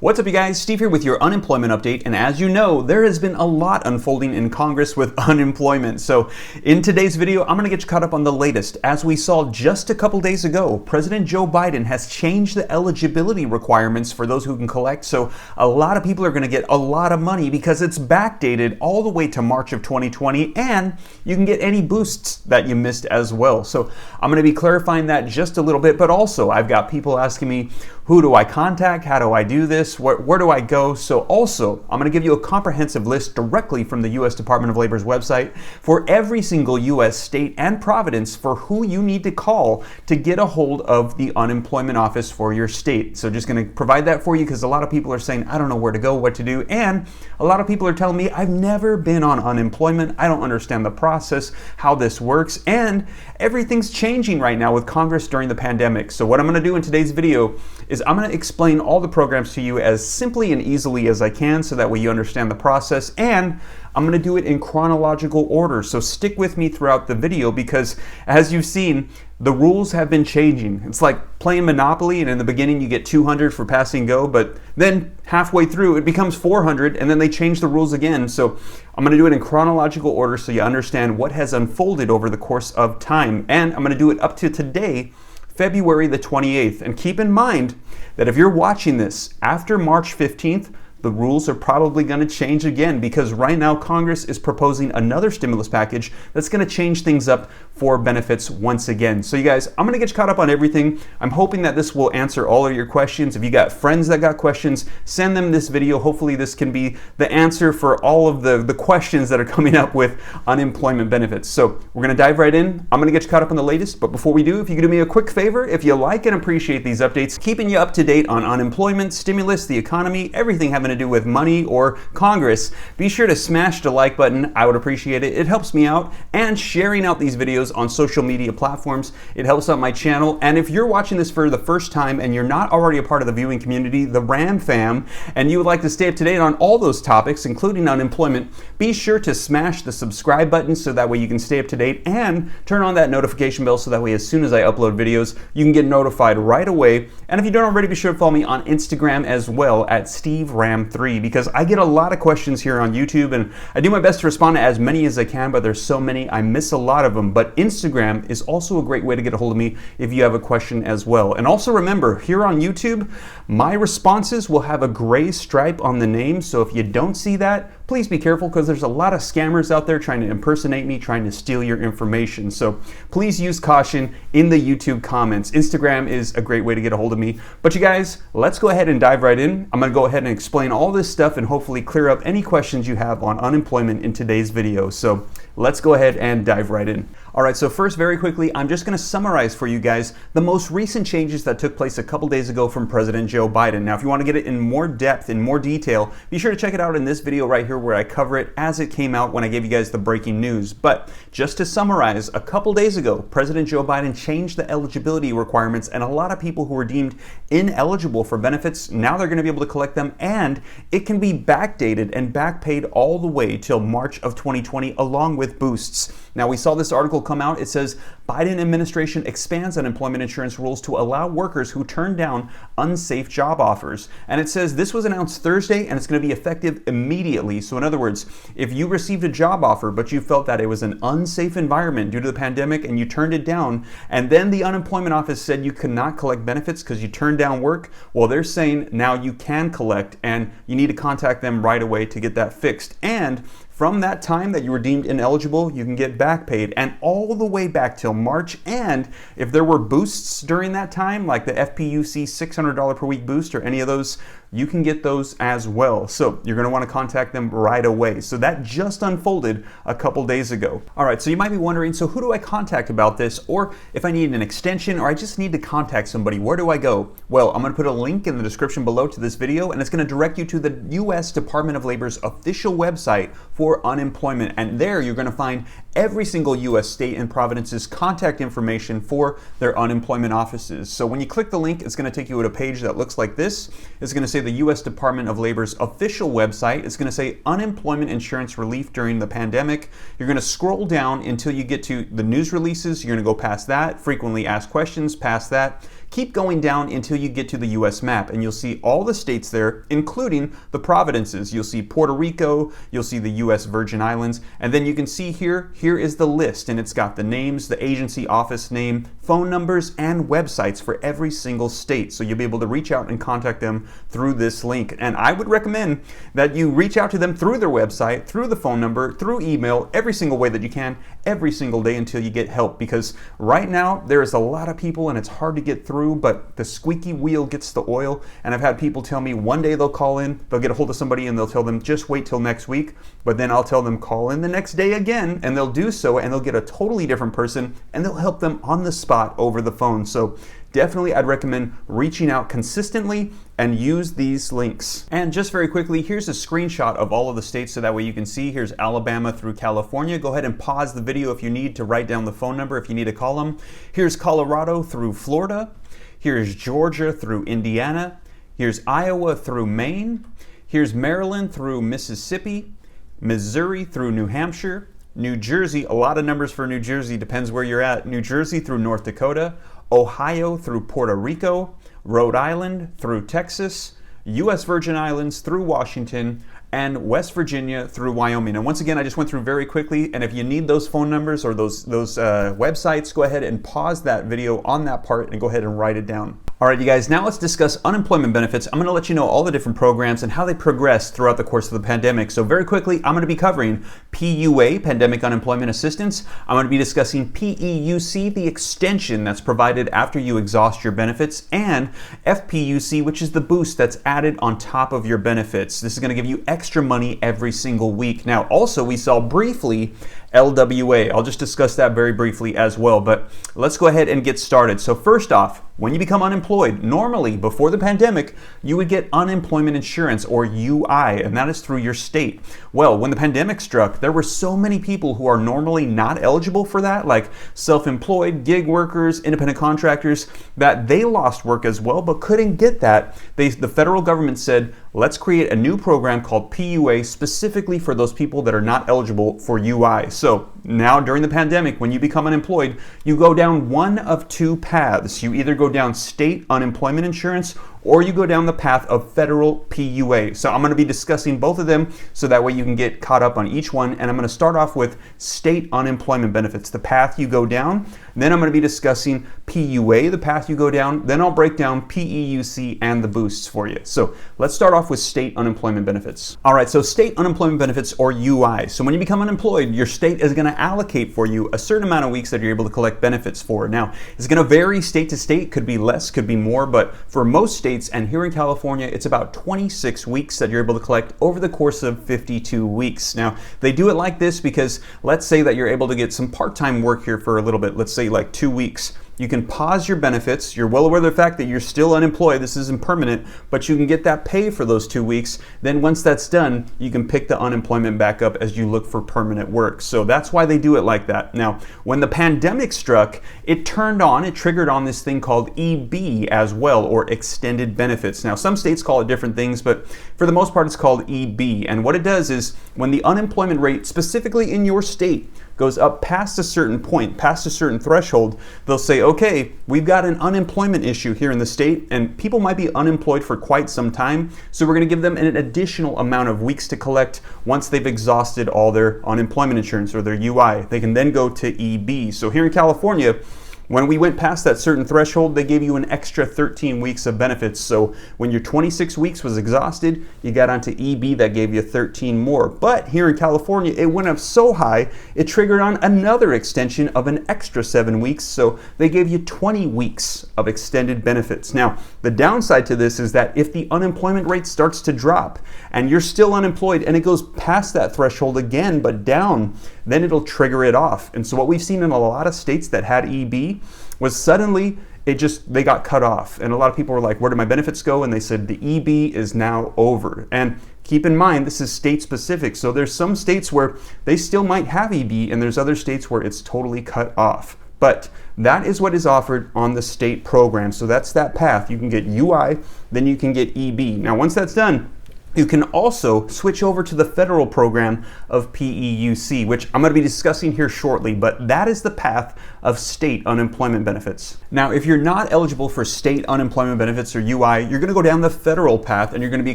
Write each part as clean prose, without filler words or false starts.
What's up, you guys? Steve here with your unemployment update, and as you know, there has been a lot unfolding in Congress with unemployment. So in today's video, I'm going to get you caught up on the latest. As we saw just a couple days ago, President Joe Biden has changed the eligibility requirements for those who can collect. So a lot of people are going to get a lot of money because it's backdated all the way to March of 2020, and you can get any boosts that you missed as well. So I'm going to be clarifying that just a little bit, but also I've got people asking me, who do I contact? How do I do this? Where do I go? So also, I'm going to give you a comprehensive list directly from the U.S. Department of Labor's website for every single U.S. state and province for who you need to call to get a hold of the unemployment office for your state. So just going to provide that for you because a lot of people are saying, I don't know where to go, what to do. And a lot of people are telling me, I've never been on unemployment. I don't understand the process, how this works. And everything's changing right now with Congress during the pandemic. So what I'm going to do in today's video is I'm going to explain all the programs to you as simply and easily as I can so that way you understand the process, and I'm going to do it in chronological order. So stick with me throughout the video because as you've seen, the rules have been changing. It's like playing Monopoly, and in the beginning you get 200 for passing go, but then halfway through it becomes 400 and then they change the rules again. So I'm going to do it in chronological order so you understand what has unfolded over the course of time, and I'm going to do it up to today, February the 28th. And keep in mind that if you're watching this after March 15th, the rules are probably going to change again because right now Congress is proposing another stimulus package that's going to change things up for benefits once again. So you guys, I'm going to get you caught up on everything. I'm hoping that this will answer all of your questions. If you got friends that got questions, send them this video. Hopefully this can be the answer for all of the questions that are coming up with unemployment benefits. So we're going to dive right in. I'm going to get you caught up on the latest, but before we do, if you could do me a quick favor, if you like and appreciate these updates, keeping you up to date on unemployment, stimulus, the economy, everything having to do with money or Congress, be sure to smash the like button. I would appreciate it. It helps me out, and sharing out these videos on social media platforms, it helps out my channel. And if you're watching this for the first time and you're not already a part of the viewing community, the Ram fam, and you would like to stay up to date on all those topics, including unemployment, be sure to smash the subscribe button so that way you can stay up to date, and turn on that notification bell so that way as soon as I upload videos, you can get notified right away. And if you don't already, be sure to follow me on Instagram as well at SteveRam3, because I get a lot of questions here on YouTube and I do my best to respond to as many as I can, but there's so many, I miss a lot of them. But Instagram is also a great way to get a hold of me if you have a question as well. And also remember, here on YouTube, my responses will have a gray stripe on the name. So if you don't see that, please be careful because there's a lot of scammers out there trying to impersonate me, trying to steal your information. So please use caution in the YouTube comments. Instagram is a great way to get a hold of me. But you guys, let's go ahead and dive right in. I'm going to go ahead and explain all this stuff and hopefully clear up any questions you have on unemployment in today's video. So let's go ahead and dive right in. All right, so first, very quickly, I'm just going to summarize for you guys the most recent changes that took place a couple days ago from President Joe Biden. Now, if you want to get it in more depth, in more detail, be sure to check it out in this video right here where I cover it as it came out when I gave you guys the breaking news. But just to summarize, a couple days ago, President Joe Biden changed the eligibility requirements, and a lot of people who were deemed ineligible for benefits, now they're going to be able to collect them, and it can be backdated and backpaid all the way till March of 2020 along with boosts. Now, we saw this article come out. It says Biden administration expands unemployment insurance rules to allow workers who turn down unsafe job offers. And it says this was announced Thursday and it's going to be effective immediately. So in other words, if you received a job offer but you felt that it was an unsafe environment due to the pandemic and you turned it down, and then the unemployment office said you could not collect benefits because you turned down work, well, they're saying now you can collect and you need to contact them right away to get that fixed. And from that time that you were deemed ineligible, you can get back paid, and all the way back till March. And if there were boosts during that time, like the FPUC $600 per week boost or any of those, you can get those as well. So you're going to want to contact them right away. So that just unfolded a couple days ago. All right, so you might be wondering, so who do I contact about this? Or if I need an extension or I just need to contact somebody, where do I go? Well, I'm going to put a link in the description below to this video, and it's going to direct you to the U.S. Department of Labor's official website for unemployment. And there you're going to find every single U.S. state and province's contact information for their unemployment offices. So when you click the link, it's going to take you to a page that looks like this. It's going to say the U.S. Department of Labor's official website. It's going to say unemployment insurance relief during the pandemic. You're going to scroll down until you get to the news releases. You're going to go past that, frequently asked questions, past that. keep going down until you get to the US map, and you'll see all the states there, including the provinces. You'll see Puerto Rico, you'll see the US Virgin Islands, and then you can see here is the list, and it's got the names, the agency office name, phone numbers, and websites for every single state. So you'll be able to reach out and contact them through this link. And I would recommend that you reach out to them through their website, through the phone number, through email, every single way that you can, every single day until you get help. Because right now there is a lot of people and it's hard to get through, but the squeaky wheel gets the oil. And I've had people tell me one day they'll call in, they'll get a hold of somebody and they'll tell them just wait till next week. But then I'll tell them call in the next day again, and they'll do so, and they'll get a totally different person, and they'll help them on the spot over the phone. So definitely I'd recommend reaching out consistently and use these links. And just very quickly, here's a screenshot of all of the states so that way you can see. Here's Alabama through California. Go ahead and pause the video if you need to write down the phone number if you need to call them. Here's Colorado through Florida. Here's Georgia through Indiana. Here's Iowa through Maine. Here's Maryland through Mississippi. Missouri through New Hampshire. New Jersey, a lot of numbers for New Jersey, depends where you're at. New Jersey through North Dakota. Ohio through Puerto Rico, Rhode Island through Texas, US Virgin Islands through Washington, and West Virginia through Wyoming. And once again, I just went through very quickly, and if you need those phone numbers or those websites, go ahead and pause that video on that part and go ahead and write it down. All right, you guys, now let's discuss unemployment benefits. I'm going to let you know all the different programs and how they progress throughout the course of the pandemic. So very quickly, I'm going to be covering PUA, Pandemic Unemployment Assistance. I'm going to be discussing PEUC, the extension that's provided after you exhaust your benefits, and FPUC, which is the boost that's added on top of your benefits. This is going to give you extra money every single week. Now, also, we saw briefly LWA. I'll just discuss that very briefly as well, but let's go ahead and get started. So first off, when you become unemployed, normally before the pandemic, you would get unemployment insurance, or UI, and that is through your state. Well, when the pandemic struck, there were so many people who are normally not eligible for that, like self-employed, gig workers, independent contractors, that they lost work as well, but couldn't get that. The federal government said, let's create a new program called PUA specifically for those people that are not eligible for UI. So now during the pandemic, when you become unemployed, you go down one of two paths. You either go down state unemployment insurance, or you go down the path of federal PUA. So I'm going to be discussing both of them so that way you can get caught up on each one. And I'm going to start off with state unemployment benefits, the path you go down. Then I'm going to be discussing PUA, the path you go down. Then I'll break down PEUC and the boosts for you. So let's start off with state unemployment benefits. All right, so state unemployment benefits, or UI. So when you become unemployed, your state is going to allocate for you a certain amount of weeks that you're able to collect benefits for. Now, it's going to vary state to state, could be less, could be more, but for most states, and here in California, it's about 26 weeks that you're able to collect over the course of 52 weeks. Now, they do it like this because let's say that you're able to get some part-time work here for a little bit, let's say like 2 weeks. You can pause your benefits. You're well aware of the fact that you're still unemployed. This isn't permanent, but you can get that pay for those 2 weeks. Then once that's done, you can pick the unemployment back up as you look for permanent work. So that's why they do it like that. Now, when the pandemic struck, it triggered on this thing called EB as well, or extended benefits. Now, some states call it different things, but for the most part, it's called EB. And what it does is when the unemployment rate, specifically in your state, goes up past a certain point, past a certain threshold, they'll say, okay, we've got an unemployment issue here in the state, and people might be unemployed for quite some time, so we're going to give them an additional amount of weeks to collect once they've exhausted all their unemployment insurance or their UI. They can then go to EB. So here in California, when we went past that certain threshold, they gave you an extra 13 weeks of benefits. So when your 26 weeks was exhausted, you got onto EB that gave you 13 more. But here in California, it went up so high, it triggered on another extension of an extra 7 weeks. So they gave you 20 weeks of extended benefits. Now, the downside to this is that if the unemployment rate starts to drop and you're still unemployed and it goes past that threshold again, but down, then it'll trigger it off. And so what we've seen in a lot of states that had EB was suddenly they got cut off. And a lot of people were like, where do my benefits go? And they said the EB is now over. And keep in mind, this is state specific. So there's some states where they still might have EB, and there's other states where it's totally cut off. But that is what is offered on the state program. So that's that path. You can get UI, then you can get EB. Now, once that's done, you can also switch over to the federal program of PEUC, which I'm going to be discussing here shortly, but that is the path of state unemployment benefits. Now, if you're not eligible for state unemployment benefits or UI, you're going to go down the federal path and you're going to be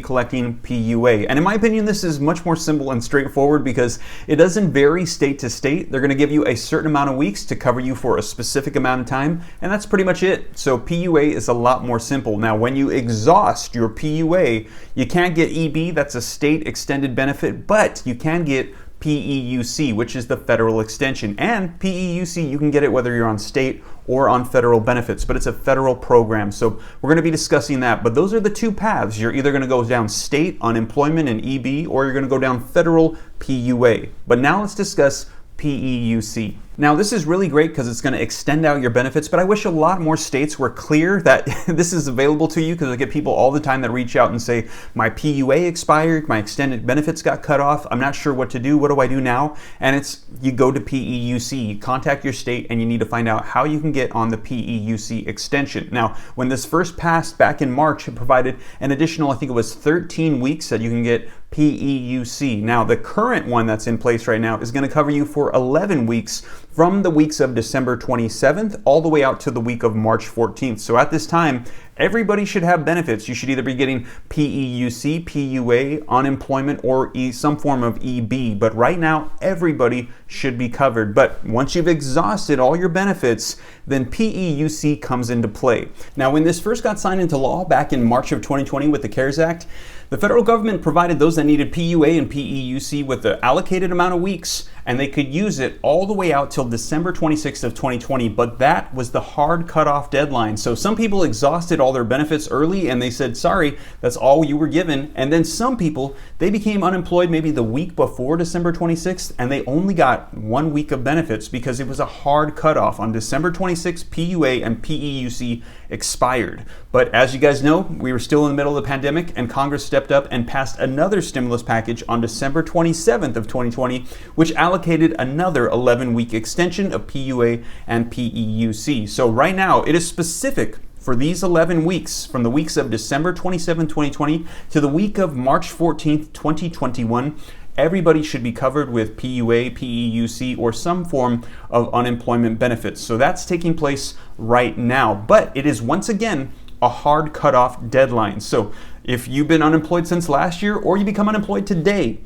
collecting PUA. And in my opinion, this is much more simple and straightforward because it doesn't vary state to state. They're going to give you a certain amount of weeks to cover you for a specific amount of time, and that's pretty much it. So PUA is a lot more simple. Now, when you exhaust your PUA, you can't get EB, that's a state extended benefit, but you can get PEUC, which is the federal extension. And PEUC, you can get it whether you're on state or on federal benefits, but it's a federal program. So we're going to be discussing that. But those are the two paths. You're either going to go down state unemployment and EB, or you're going to go down federal PUA. But now let's discuss PEUC. Now, this is really great because it's going to extend out your benefits, but I wish a lot more states were clear that this is available to you, because I get people all the time that reach out and say, my PUA expired, my extended benefits got cut off, I'm not sure what to do, what do I do now? And it's, you go to PEUC, contact your state, and you need to find out how you can get on the PEUC extension. Now, when this first passed back in March, it provided an additional, I think it was 13 weeks that you can get PEUC. Now, the current one that's in place right now is going to cover you for 11 weeks from the weeks of December 27th all the way out to the week of March 14th. So at this time, everybody should have benefits. You should either be getting PEUC, PUA, unemployment, or some form of EB. But right now, everybody should be covered. But once you've exhausted all your benefits, then PEUC comes into play. Now, when this first got signed into law back in March of 2020 with the CARES Act, the federal government provided those that needed PUA and PEUC with the allocated amount of weeks, and they could use it all the way out till December 26th of 2020, but that was the hard cutoff deadline. So some people exhausted all their benefits early and they said, sorry, that's all you were given. And then some people, they became unemployed maybe the week before December 26th, and they only got 1 week of benefits because it was a hard cutoff. On December 26th, PUA and PEUC expired. But as you guys know, we were still in the middle of the pandemic, and Congress stepped up and passed another stimulus package on December 27th of 2020, which allocated another 11-week extension of PUA and PEUC. So right now, it is specific for these 11 weeks, from the weeks of December 27, 2020 to the week of March 14th, 2021, everybody should be covered with PUA, PEUC, or some form of unemployment benefits. So that's taking place right now. But it is once again a hard cutoff deadline. So if you've been unemployed since last year, or you become unemployed today,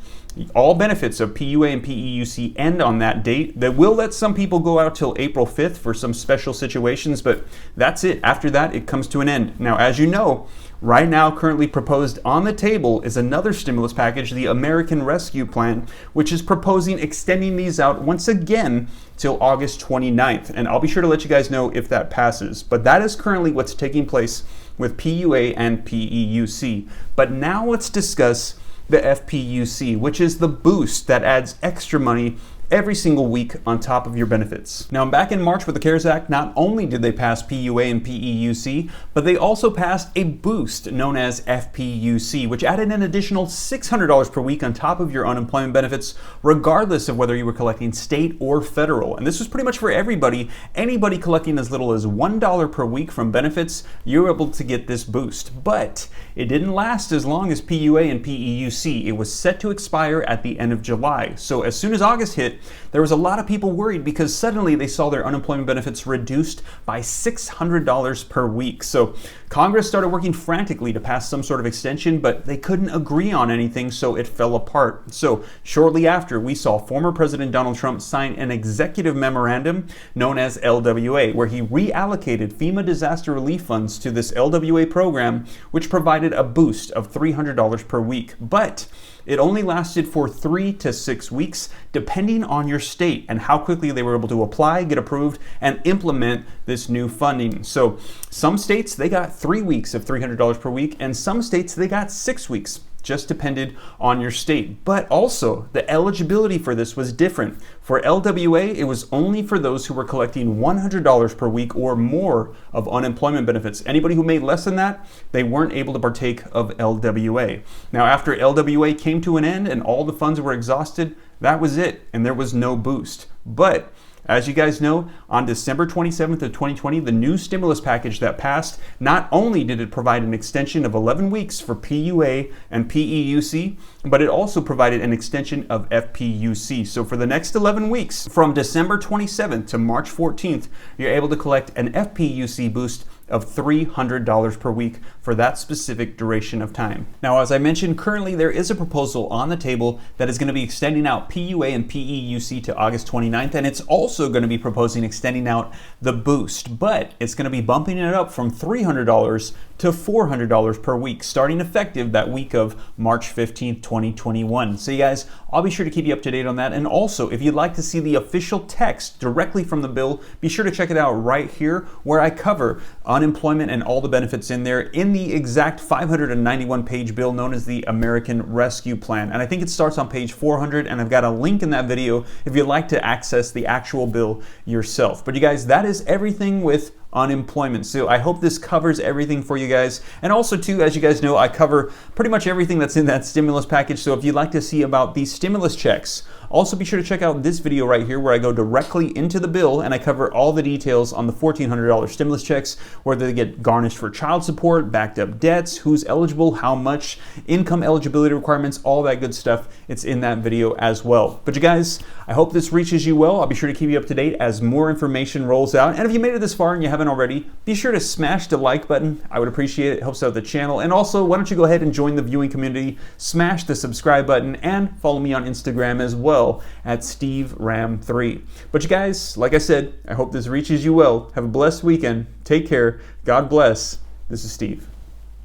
all benefits of PUA and PEUC end on that date. They will let some people go out till April 5th for some special situations, but that's it. After that, it comes to an end. Now, as you know, right now, currently proposed on the table is another stimulus package, the American Rescue Plan, which is proposing extending these out once again till August 29th. And I'll be sure to let you guys know if that passes. But that is currently what's taking place with PUA and PEUC. But now let's discuss the FPUC, which is the boost that adds extra money every single week on top of your benefits. Now, back in March with the CARES Act, not only did they pass PUA and PEUC, but they also passed a boost known as FPUC, which added an additional $600 per week on top of your unemployment benefits, regardless of whether you were collecting state or federal. And this was pretty much for everybody. Anybody collecting as little as $1 per week from benefits, you were able to get this boost. But it didn't last as long as PUA and PEUC. It was set to expire at the end of July. So as soon as August hit, there was a lot of people worried because suddenly they saw their unemployment benefits reduced by $600 per week. So Congress started working frantically to pass some sort of extension, but they couldn't agree on anything, so it fell apart. So shortly after, we saw former President Donald Trump sign an executive memorandum known as LWA, where he reallocated FEMA disaster relief funds to this LWA program, which provided a boost of $300 per week. But it only lasted for 3 to 6 weeks, depending on your state and how quickly they were able to apply, get approved, and implement this new funding. So some states, they got 3 weeks of $300 per week, and some states, they got 6 weeks. Just depended on your state. But also, the eligibility for this was different. For LWA, it was only for those who were collecting $100 per week or more of unemployment benefits. Anybody who made less than that, they weren't able to partake of LWA. Now, after LWA came to an end and all the funds were exhausted, that was it, and there was no boost. But As you guys know, on December 27th of 2020, the new stimulus package that passed, not only did it provide an extension of 11 weeks for PUA and PEUC, but it also provided an extension of FPUC. So for the next 11 weeks, from December 27th to March 14th, you're able to collect an FPUC boost of $300 per week for that specific duration of time. Now, as I mentioned, currently there is a proposal on the table that is going to be extending out PUA and PEUC to August 29th, and it's also going to be proposing extending out the boost, but it's going to be bumping it up from $300 to $400 per week, starting effective that week of March 15th, 2021. So you guys, I'll be sure to keep you up to date on that. And also, if you'd like to see the official text directly from the bill, be sure to check it out right here, where I cover unemployment and all the benefits in there in the exact 591-page bill known as the American Rescue Plan. And I think it starts on page 400, and I've got a link in that video if you'd like to access the actual bill yourself. But you guys, that is everything with unemployment. So I hope this covers everything for you guys. And also too, as you guys know, I cover pretty much everything that's in that stimulus package. So if you'd like to see about these stimulus checks, also be sure to check out this video right here where I go directly into the bill and I cover all the details on the $1,400 stimulus checks, whether they get garnished for child support, backed up debts, who's eligible, how much, income eligibility requirements, all that good stuff. It's in that video as well. But you guys, I hope this reaches you well. I'll be sure to keep you up to date as more information rolls out. And if you made it this far and you haven't already, be sure to smash the like button. I would appreciate it. It helps out the channel. And also, why don't you go ahead and join the viewing community, smash the subscribe button, and follow me on Instagram as well at SteveRam3. But you guys, like I said, I hope this reaches you well. Have a blessed weekend. Take care. God bless. This is Steve.